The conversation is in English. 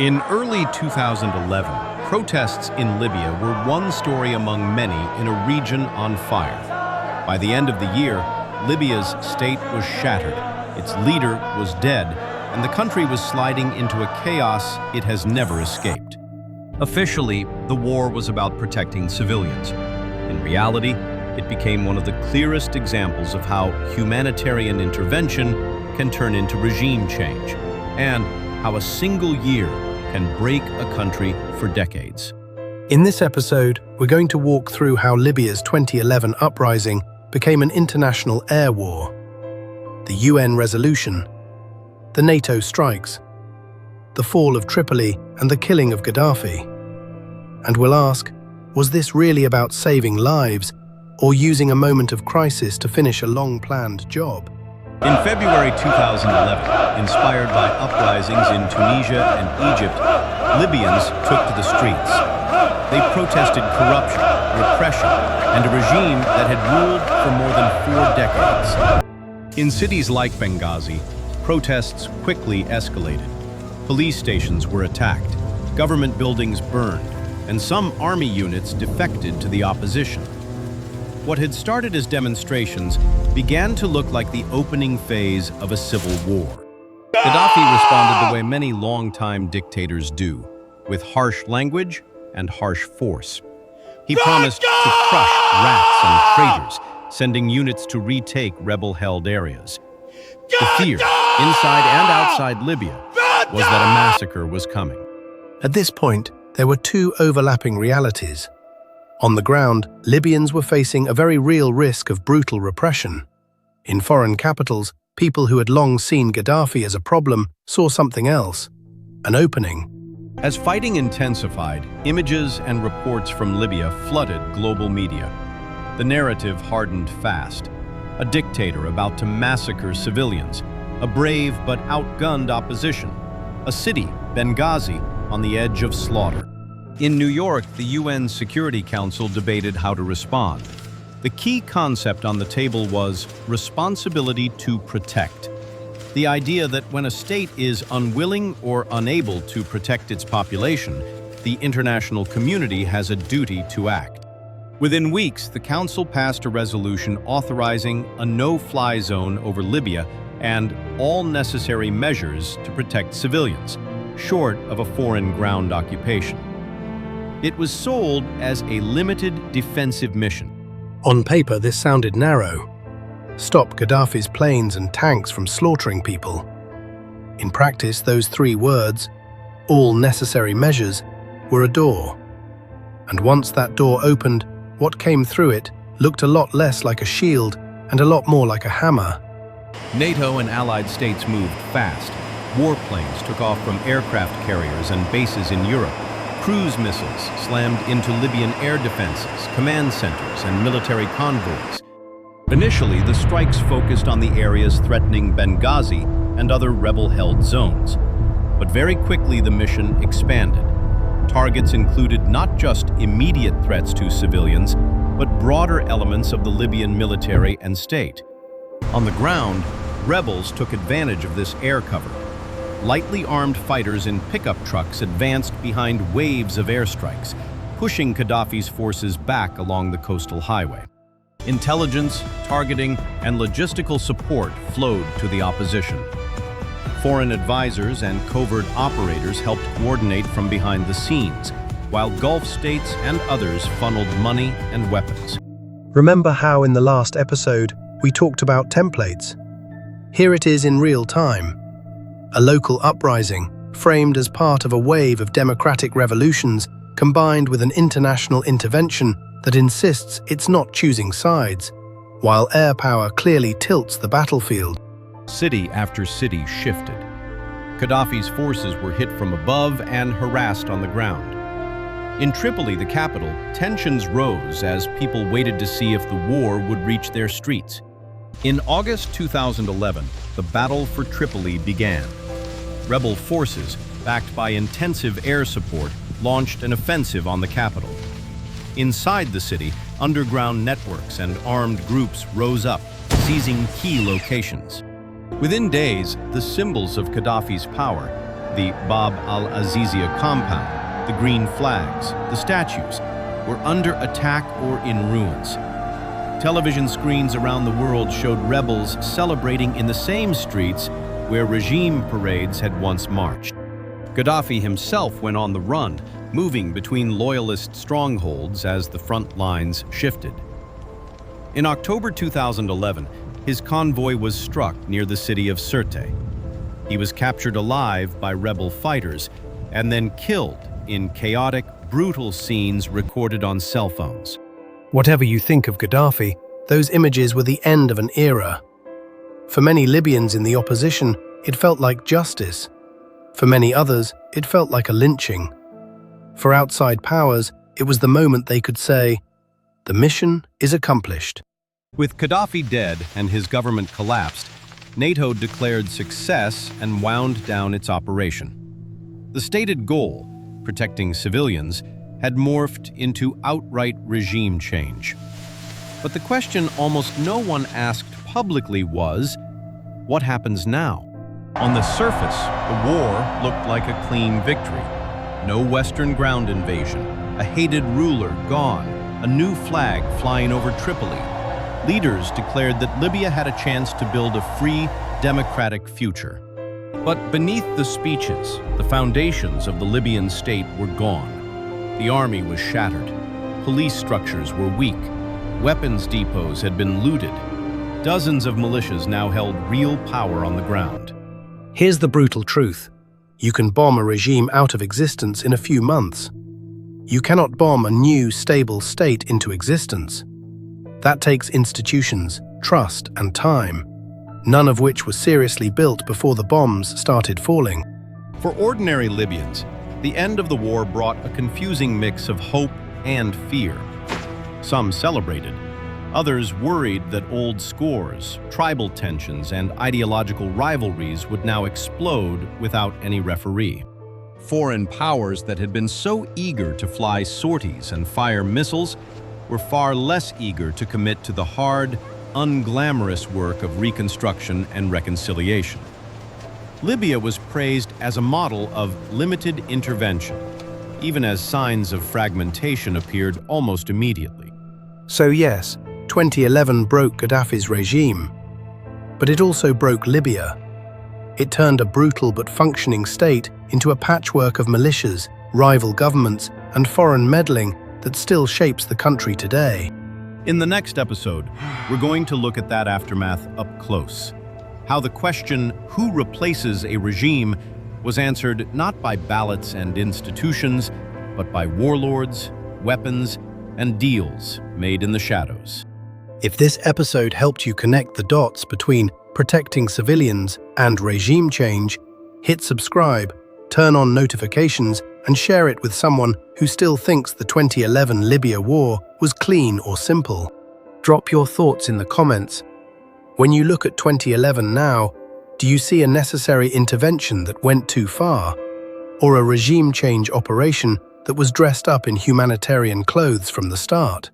In early 2011, protests in Libya were one story among many in a region on fire. By the end of the year, Libya's state was shattered, its leader was dead, and the country was sliding into a chaos it has never escaped. Officially, the war was about protecting civilians. In reality, it became one of the clearest examples of how humanitarian intervention can turn into regime change, and how a single year can break a country for decades. In this episode, we're going to walk through how Libya's 2011 uprising became an international air war, the UN resolution, the NATO strikes, the fall of Tripoli, and the killing of Gaddafi. And we'll ask, was this really about saving lives or using a moment of crisis to finish a long-planned job? In February 2011, inspired by uprisings in Tunisia and Egypt, Libyans took to the streets. They protested corruption, repression, and a regime that had ruled for more than 4 decades. In cities like Benghazi, protests quickly escalated. Police stations were attacked, government buildings burned, and some army units defected to the opposition. What had started as demonstrations began to look like the opening phase of a civil war. Gaddafi responded the way many long-time dictators do, with harsh language and harsh force. He promised to crush rats and traitors, sending units to retake rebel-held areas. The fear, inside and outside Libya, was that a massacre was coming. At this point, there were two overlapping realities. On the ground, Libyans were facing a very real risk of brutal repression. In foreign capitals, people who had long seen Gaddafi as a problem saw something else, an opening. As fighting intensified, images and reports from Libya flooded global media. The narrative hardened fast. A dictator about to massacre civilians, a brave but outgunned opposition, a city, Benghazi, on the edge of slaughter. In New York, the UN Security Council debated how to respond. The key concept on the table was responsibility to protect. The idea that when a state is unwilling or unable to protect its population, the international community has a duty to act. Within weeks, the Council passed a resolution authorizing a no-fly zone over Libya and all necessary measures to protect civilians, short of a foreign ground occupation. It was sold as a limited defensive mission. On paper, this sounded narrow. Stop Gaddafi's planes and tanks from slaughtering people. In practice, those three words, all necessary measures, were a door. And once that door opened, what came through it looked a lot less like a shield and a lot more like a hammer. NATO and allied states moved fast. Warplanes took off from aircraft carriers and bases in Europe. Cruise missiles slammed into Libyan air defenses, command centers, and military convoys. Initially, the strikes focused on the areas threatening Benghazi and other rebel-held zones. But very quickly, the mission expanded. Targets included not just immediate threats to civilians, but broader elements of the Libyan military and state. On the ground, rebels took advantage of this air cover. Lightly armed fighters in pickup trucks advanced behind waves of airstrikes, pushing Gaddafi's forces back along the coastal highway. Intelligence, targeting, and logistical support flowed to the opposition. Foreign advisors and covert operators helped coordinate from behind the scenes, while Gulf states and others funneled money and weapons. Remember how in the last episode we talked about templates? Here it is in real time. A local uprising, framed as part of a wave of democratic revolutions, combined with an international intervention that insists it's not choosing sides, while air power clearly tilts the battlefield. City after city shifted. Gaddafi's forces were hit from above and harassed on the ground. In Tripoli, the capital, tensions rose as people waited to see if the war would reach their streets. In August 2011, the battle for Tripoli began. Rebel forces, backed by intensive air support, launched an offensive on the capital. Inside the city, underground networks and armed groups rose up, seizing key locations. Within days, the symbols of Gaddafi's power, The Bab al-Azizia compound, the green flags, the statues, were under attack or in ruins. Television screens around the world showed rebels celebrating in the same streets where regime parades had once marched. Gaddafi himself went on the run, moving between loyalist strongholds as the front lines shifted. In October 2011, his convoy was struck near the city of Sirte. He was captured alive by rebel fighters and then killed in chaotic, brutal scenes recorded on cell phones. Whatever you think of Gaddafi, those images were the end of an era. For many Libyans in the opposition, it felt like justice. For many others, it felt like a lynching. For outside powers, it was the moment they could say, "The mission is accomplished." With Gaddafi dead and his government collapsed, NATO declared success and wound down its operation. The stated goal, protecting civilians, had morphed into outright regime change. But the question almost no one asked publicly was, what happens now? On the surface, the war looked like a clean victory. No Western ground invasion, a hated ruler gone, a new flag flying over Tripoli. Leaders declared that Libya had a chance to build a free, democratic future. But beneath the speeches, the foundations of the Libyan state were gone. The army was shattered. Police structures were weak. Weapons depots had been looted. Dozens of militias now held real power on the ground. Here's the brutal truth. You can bomb a regime out of existence in a few months. You cannot bomb a new, stable state into existence. That takes institutions, trust, and time, none of which was seriously built before the bombs started falling. For ordinary Libyans, the end of the war brought a confusing mix of hope and fear. Some celebrated. Others worried that old scores, tribal tensions, and ideological rivalries would now explode without any referee. Foreign powers that had been so eager to fly sorties and fire missiles were far less eager to commit to the hard, unglamorous work of reconstruction and reconciliation. Libya was praised as a model of limited intervention, even as signs of fragmentation appeared almost immediately. So yes, 2011 broke Gaddafi's regime, but it also broke Libya. It turned a brutal but functioning state into a patchwork of militias, rival governments, and foreign meddling that still shapes the country today. In the next episode, we're going to look at that aftermath up close. How the question, who replaces a regime, was answered not by ballots and institutions, but by warlords, weapons, and deals made in the shadows. If this episode helped you connect the dots between protecting civilians and regime change, hit subscribe, turn on notifications, and share it with someone who still thinks the 2011 Libya war was clean or simple. Drop your thoughts in the comments. When you look at 2011 now, do you see a necessary intervention that went too far? Or a regime change operation that was dressed up in humanitarian clothes from the start?